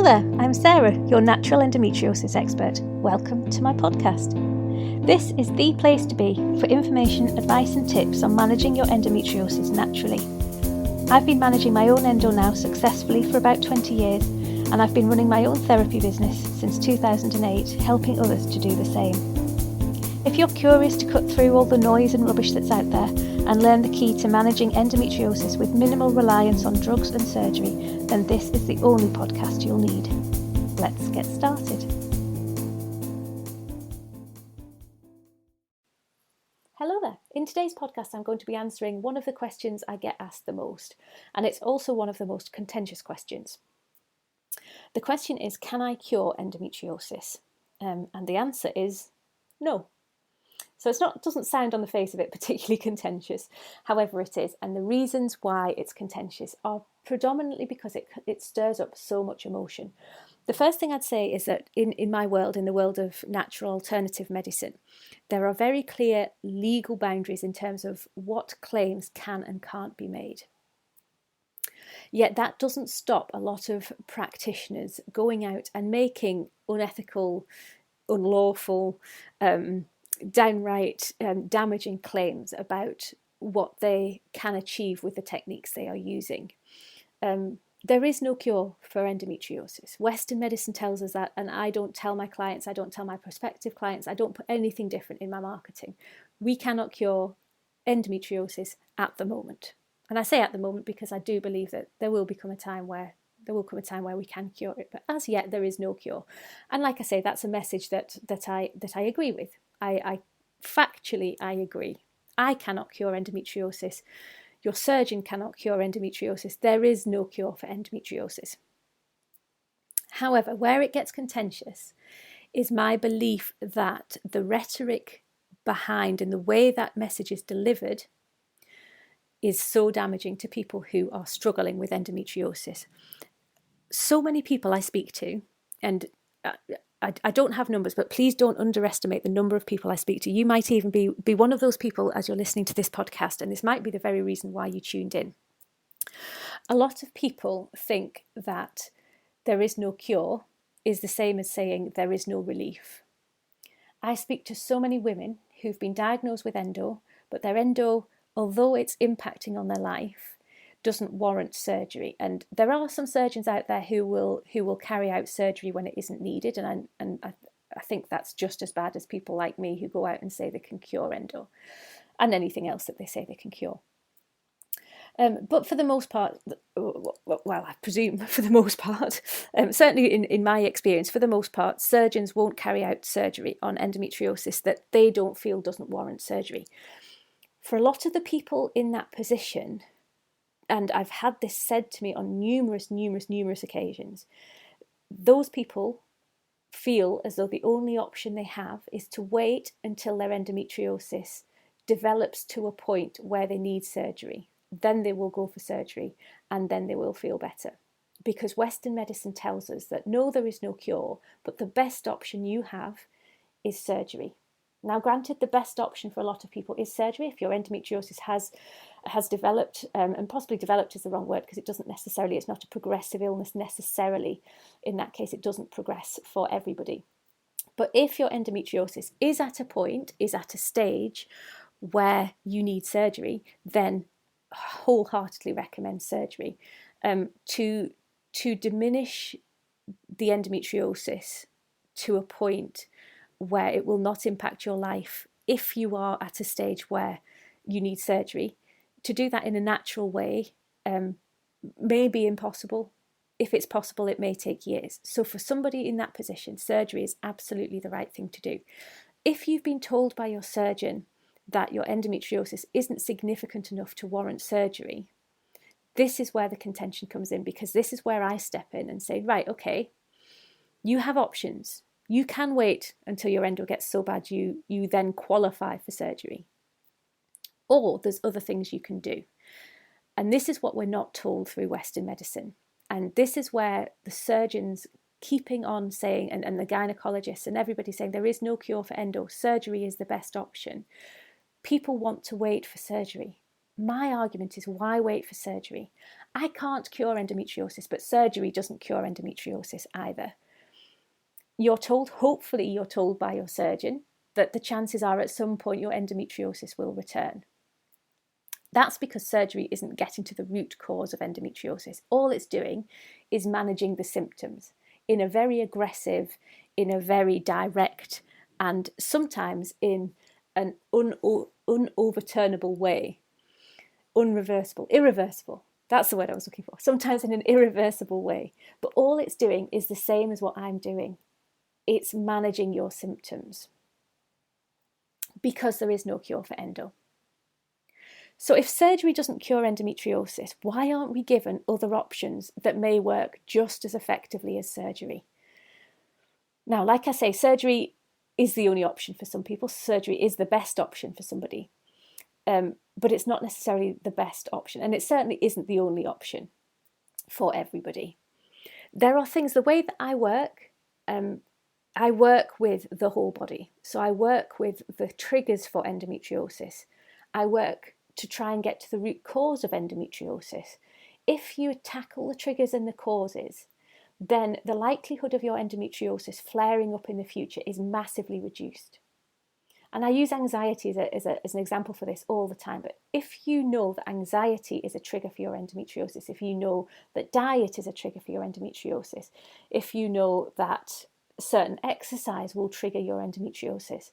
Hello there, I'm Sarah, your natural endometriosis expert. Welcome to my podcast. This is the place to be for information, advice and tips on managing your endometriosis naturally. I've been managing my own endo now successfully for about 20 years, and I've been running my own therapy business since 2008, helping others to do the same. If you're curious to cut through all the noise and rubbish that's out there and learn the key to managing endometriosis with minimal reliance on drugs and surgery, then this is the only podcast you'll need. Let's get started. Hello there. In today's podcast, I'm going to be answering one of the questions I get asked the most, and it's also one of the most contentious questions. The question is, can I cure endometriosis? And the answer is no. So it doesn't sound on the face of it particularly contentious, however it is, and the reasons why it's contentious are predominantly because it stirs up so much emotion. The first thing I'd say is that in my world, in the world of natural alternative medicine, there are very clear legal boundaries in terms of what claims can and can't be made. Yet that doesn't stop a lot of practitioners going out and making unethical, unlawful, downright damaging claims about what they can achieve with the techniques they are using. There is no cure for endometriosis. Western medicine tells us that, and I don't tell my clients, I don't tell my prospective clients, I don't put anything different in my marketing. We cannot cure endometriosis at the moment. And I say at the moment because I do believe that there will come a time where we can cure it, but as yet there is no cure. And like I say, that's a message that I agree with. I factually agree. I cannot cure endometriosis. Your surgeon cannot cure endometriosis. There is no cure for endometriosis. However, where it gets contentious is my belief that the rhetoric behind and the way that message is delivered is so damaging to people who are struggling with endometriosis. So many people I speak to, and I don't have numbers, but please don't underestimate the number of people I speak to. You might even be one of those people as you're listening to this podcast, and this might be the very reason why you tuned in. A lot of people think that there is no cure is the same as saying there is no relief. I speak to so many women who've been diagnosed with endo, but their endo, although it's impacting on their life, doesn't warrant surgery. And there are some surgeons out there who will carry out surgery when it isn't needed, and I think that's just as bad as people like me who go out and say they can cure endo and anything else that they say they can cure. But for the most part, well, I presume for the most part, certainly in my experience, for the most part, surgeons won't carry out surgery on endometriosis that they don't feel doesn't warrant surgery. For a lot of the people in that position, and I've had this said to me on numerous occasions, those people feel as though the only option they have is to wait until their endometriosis develops to a point where they need surgery. Then they will go for surgery and then they will feel better. Because Western medicine tells us that no, there is no cure, but the best option you have is surgery. Now, granted, the best option for a lot of people is surgery. If your endometriosis has developed, and possibly developed is the wrong word because it's not a progressive illness necessarily. In that case, it doesn't progress for everybody. But if your endometriosis is at a stage where you need surgery, then wholeheartedly recommend surgery to diminish the endometriosis to a point where it will not impact your life if you are at a stage where you need surgery. To do that in a natural way may be impossible. If it's possible, it may take years. So for somebody in that position, surgery is absolutely the right thing to do. If you've been told by your surgeon that your endometriosis isn't significant enough to warrant surgery, this is where the contention comes in, because this is where I step in and say, right, okay, you have options. You can wait until your endo gets so bad you then qualify for surgery. Or there's other things you can do. And this is what we're not told through Western medicine. And this is where the surgeons keeping on saying, and the gynecologists and everybody saying there is no cure for endo, surgery is the best option. People want to wait for surgery. my argument is, why wait for surgery? I can't cure endometriosis, but surgery doesn't cure endometriosis either. You're told, hopefully you're told by your surgeon, that the chances are at some point your endometriosis will return. That's because surgery isn't getting to the root cause of endometriosis. All it's doing is managing the symptoms in a very aggressive, in a very direct, and sometimes in an unoverturnable way. Irreversible. That's the word I was looking for. Sometimes in an irreversible way. But all it's doing is the same as what I'm doing. It's managing your symptoms, because there is no cure for endo. So if surgery doesn't cure endometriosis, why aren't we given other options that may work just as effectively as surgery? Now, like I say, surgery is the only option for some people. Surgery is the best option for somebody, but it's not necessarily the best option, and it certainly isn't the only option for everybody. There are things, the way that I work with the whole body. So I work with the triggers for endometriosis. I work to try and get to the root cause of endometriosis. If you tackle the triggers and the causes, then the likelihood of your endometriosis flaring up in the future is massively reduced. And I use anxiety as an example for this all the time. But if you know that anxiety is a trigger for your endometriosis, if you know that diet is a trigger for your endometriosis, if you know that certain exercise will trigger your endometriosis,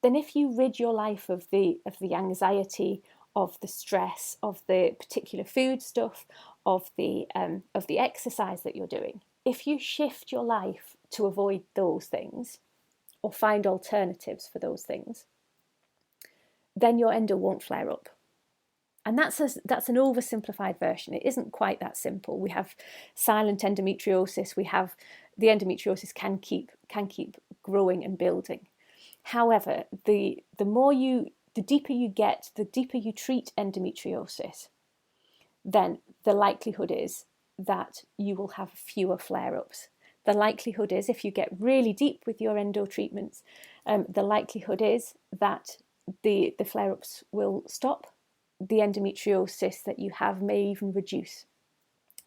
then if you rid your life of the anxiety, of the stress, of the particular food stuff, of the exercise that you're doing, if you shift your life to avoid those things or find alternatives for those things, then your endo won't flare up. And that's an oversimplified version. It isn't quite that simple. We have silent endometriosis. We have the endometriosis can keep growing and building. However, the deeper you get, the deeper you treat endometriosis, then the likelihood is that you will have fewer flare-ups. The likelihood is, if you get really deep with your endo treatments, the likelihood is that the flare-ups will stop. The endometriosis that you have may even reduce.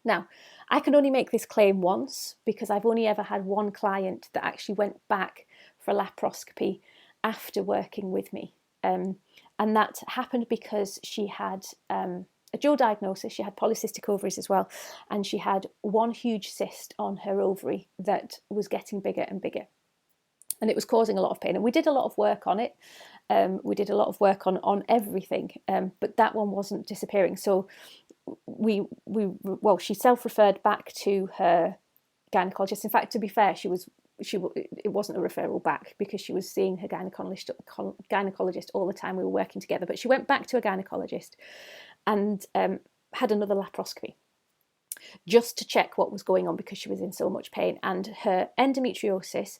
Now, I can only make this claim once, because I've only ever had one client that actually went back for a laparoscopy after working with me. And that happened because she had a dual diagnosis. She had polycystic ovaries as well, and she had one huge cyst on her ovary that was getting bigger and bigger, and it was causing a lot of pain. And we did a lot of work on it. We did a lot of work on everything, but that one wasn't disappearing. So she self-referred back to her gynecologist. In fact, to be fair, it wasn't a referral back, because she was seeing her gynecologist all the time. We were working together, but she went back to a gynecologist and had another laparoscopy just to check what was going on, because she was in so much pain. And her endometriosis,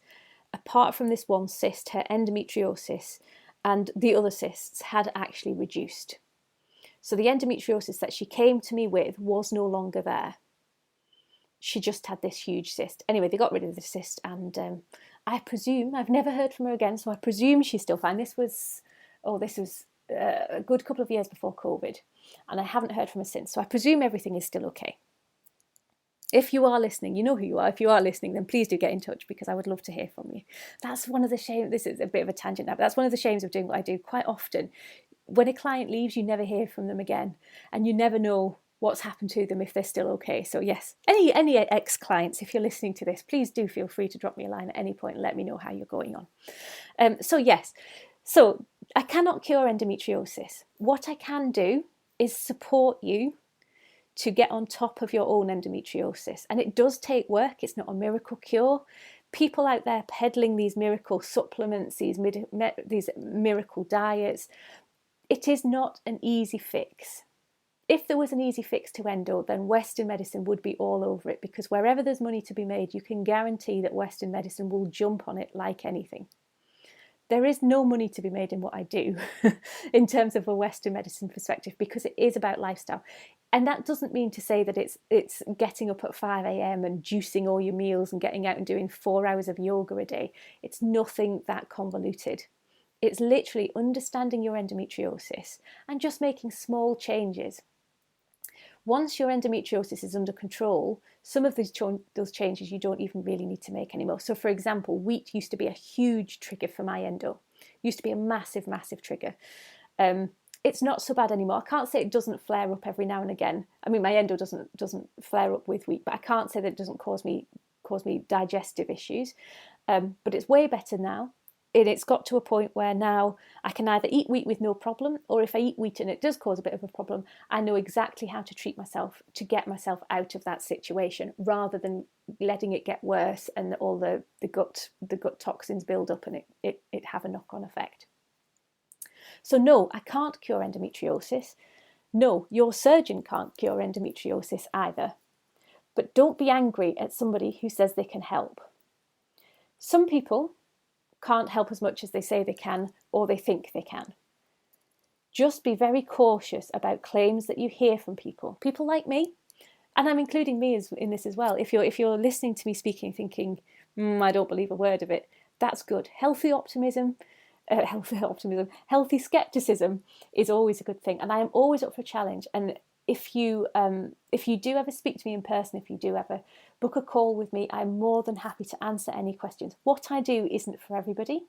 apart from this one cyst, her endometriosis and the other cysts had actually reduced. So the endometriosis that she came to me with was no longer there. She just had this huge cyst. Anyway, they got rid of the cyst, and I presume, I've never heard from her again, so I presume she's still fine. This was a good couple of years before COVID, and I haven't heard from her since, so I presume everything is still okay. If you are listening, you know who you are. If you are listening, then please do get in touch, because I would love to hear from you. That's one of the shames. This is a bit of a tangent now, but that's one of the shames of doing what I do. Quite often, when a client leaves, you never hear from them again, and you never know what's happened to them, if they're still okay. So yes, any ex-clients, if you're listening to this, please do feel free to drop me a line at any point and let me know how you're going on. So I cannot cure endometriosis. What I can do is support you to get on top of your own endometriosis. And it does take work. It's not a miracle cure. People out there peddling these miracle supplements, these miracle diets, it is not an easy fix. If there was an easy fix to endo, then Western medicine would be all over it, because wherever there's money to be made, you can guarantee that Western medicine will jump on it like anything. There is no money to be made in what I do in terms of a Western medicine perspective, because it is about lifestyle. And that doesn't mean to say that it's getting up at 5 a.m. and juicing all your meals and getting out and doing 4 hours of yoga a day. It's nothing that convoluted. It's literally understanding your endometriosis and just making small changes. Once your endometriosis is under control, some of those changes you don't even really need to make anymore. So for example, wheat used to be a huge trigger for my endo. Used to be a massive, massive trigger. It's not so bad anymore. I can't say it doesn't flare up every now and again. I mean, my endo doesn't flare up with wheat, but I can't say that it doesn't cause me digestive issues. But it's way better now. It's got to a point where now I can either eat wheat with no problem, or if I eat wheat and it does cause a bit of a problem, I know exactly how to treat myself to get myself out of that situation, rather than letting it get worse and all the gut toxins build up and it have a knock-on effect. So no, I can't cure endometriosis. No, your surgeon can't cure endometriosis either. But don't be angry at somebody who says they can help. Some people can't help as much as they say they can, or they think they can. Just be very cautious about claims that you hear from people like me, and I'm including me in this as well. If you're listening to me speaking thinking, I don't believe a word of it, that's good. Healthy skepticism is always a good thing, and I am always up for a challenge. And if you do ever speak to me in person, if you do ever book a call with me, I'm more than happy to answer any questions. What I do isn't for everybody.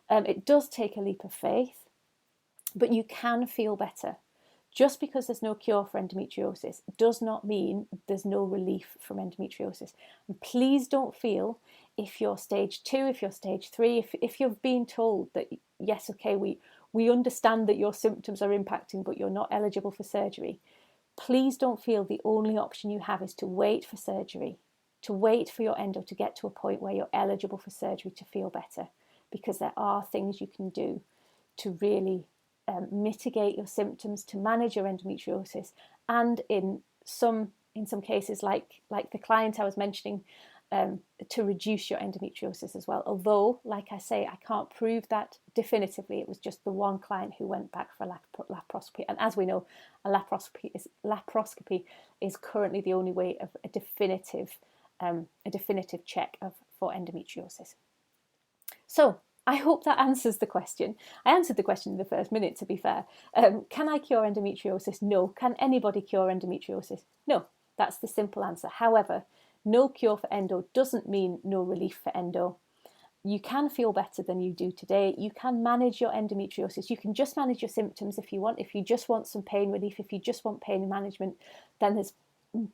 It does take a leap of faith, but you can feel better. Just because there's no cure for endometriosis does not mean there's no relief from endometriosis. And please don't feel, if you're stage 2, if you're stage 3, if you've been told that, yes, okay, we understand that your symptoms are impacting, but you're not eligible for surgery, please don't feel the only option you have is to wait for surgery, to wait for your endo to get to a point where you're eligible for surgery to feel better, because there are things you can do to really mitigate your symptoms, to manage your endometriosis, and in some cases, like the client I was mentioning, to reduce your endometriosis as well. Although, like I say, I can't prove that definitively. It was just the one client who went back for laparoscopy, and as we know, a laparoscopy is currently the only way of a definitive check for endometriosis. So I hope that answers the question. I answered the question in the first minute, to be fair. Can I cure endometriosis? No. Can anybody cure endometriosis? No. That's the simple answer. However, no cure for endo doesn't mean no relief for endo. You can feel better than you do today. You can manage your endometriosis. You can just manage your symptoms if you want. If you just want some pain relief, if you just want pain management, then there's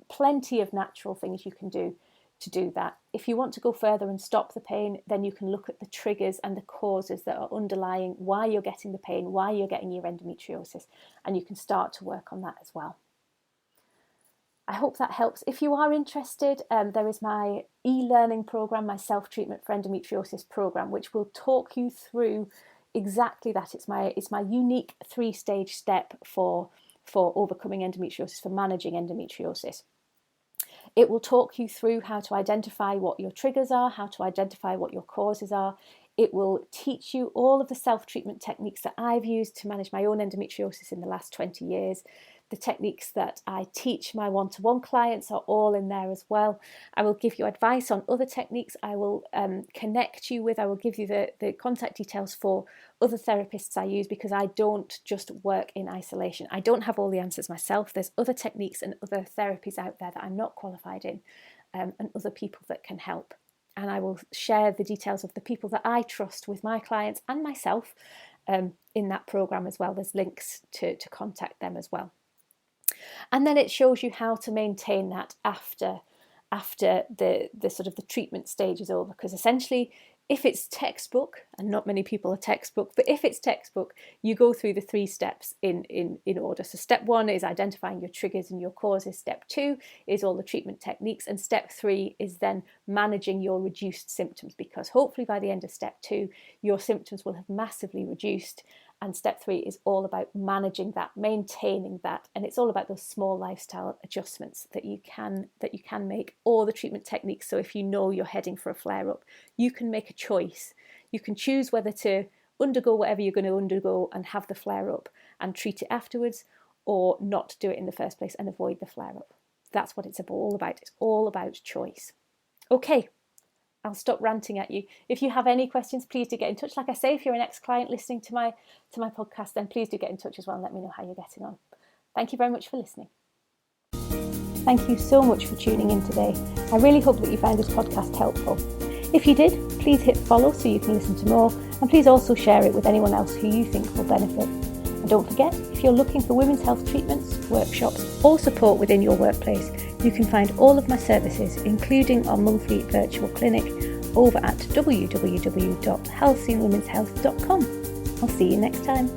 plenty of natural things you can do to do that. If you want to go further and stop the pain, then you can look at the triggers and the causes that are underlying why you're getting the pain, why you're getting your endometriosis, and you can start to work on that as well. I hope that helps. If you are interested, there is my e-learning program, my self-treatment for endometriosis program, which will talk you through exactly that. It's my unique 3-stage step for overcoming endometriosis, for managing endometriosis. It will talk you through how to identify what your triggers are, how to identify what your causes are. It will teach you all of the self-treatment techniques that I've used to manage my own endometriosis in the last 20 years. The techniques that I teach my one-to-one clients are all in there as well. I will give you advice on other techniques. I will connect you with, I will give you the contact details for other therapists I use, because I don't just work in isolation. I don't have all the answers myself. There's other techniques and other therapies out there that I'm not qualified in, and other people that can help. And I will share the details of the people that I trust with my clients and myself in that program as well. There's links to contact them as well. And then it shows you how to maintain that after the sort of the treatment stage is over, because essentially, if it's textbook, and not many people are textbook, but if it's textbook, you go through the 3 steps in order. So step 1 is identifying your triggers and your causes. Step 2 is all the treatment techniques. And step 3 is then managing your reduced symptoms, because hopefully by the end of step 2, your symptoms will have massively reduced. And step 3 is all about managing that, maintaining that. And it's all about those small lifestyle adjustments that you can make, or the treatment techniques. So if you know you're heading for a flare-up, you can make a choice. You can choose whether to undergo whatever you're going to undergo and have the flare-up and treat it afterwards, or not do it in the first place and avoid the flare-up. That's what it's all about. It's all about choice. Okay, I'll stop ranting at you. If you have any questions, please do get in touch. Like I say, if you're an ex-client listening to my podcast, then please do get in touch as well and let me know how you're getting on. Thank you very much for listening. Thank you so much for tuning in today. I really hope that you found this podcast helpful. If you did, please hit follow so you can listen to more, and please also share it with anyone else who you think will benefit. And don't forget, if you're looking for women's health treatments, workshops or support within your workplace, you can find all of my services, including our monthly virtual clinic, over at www.healthywomen'shealth.com. I'll see you next time.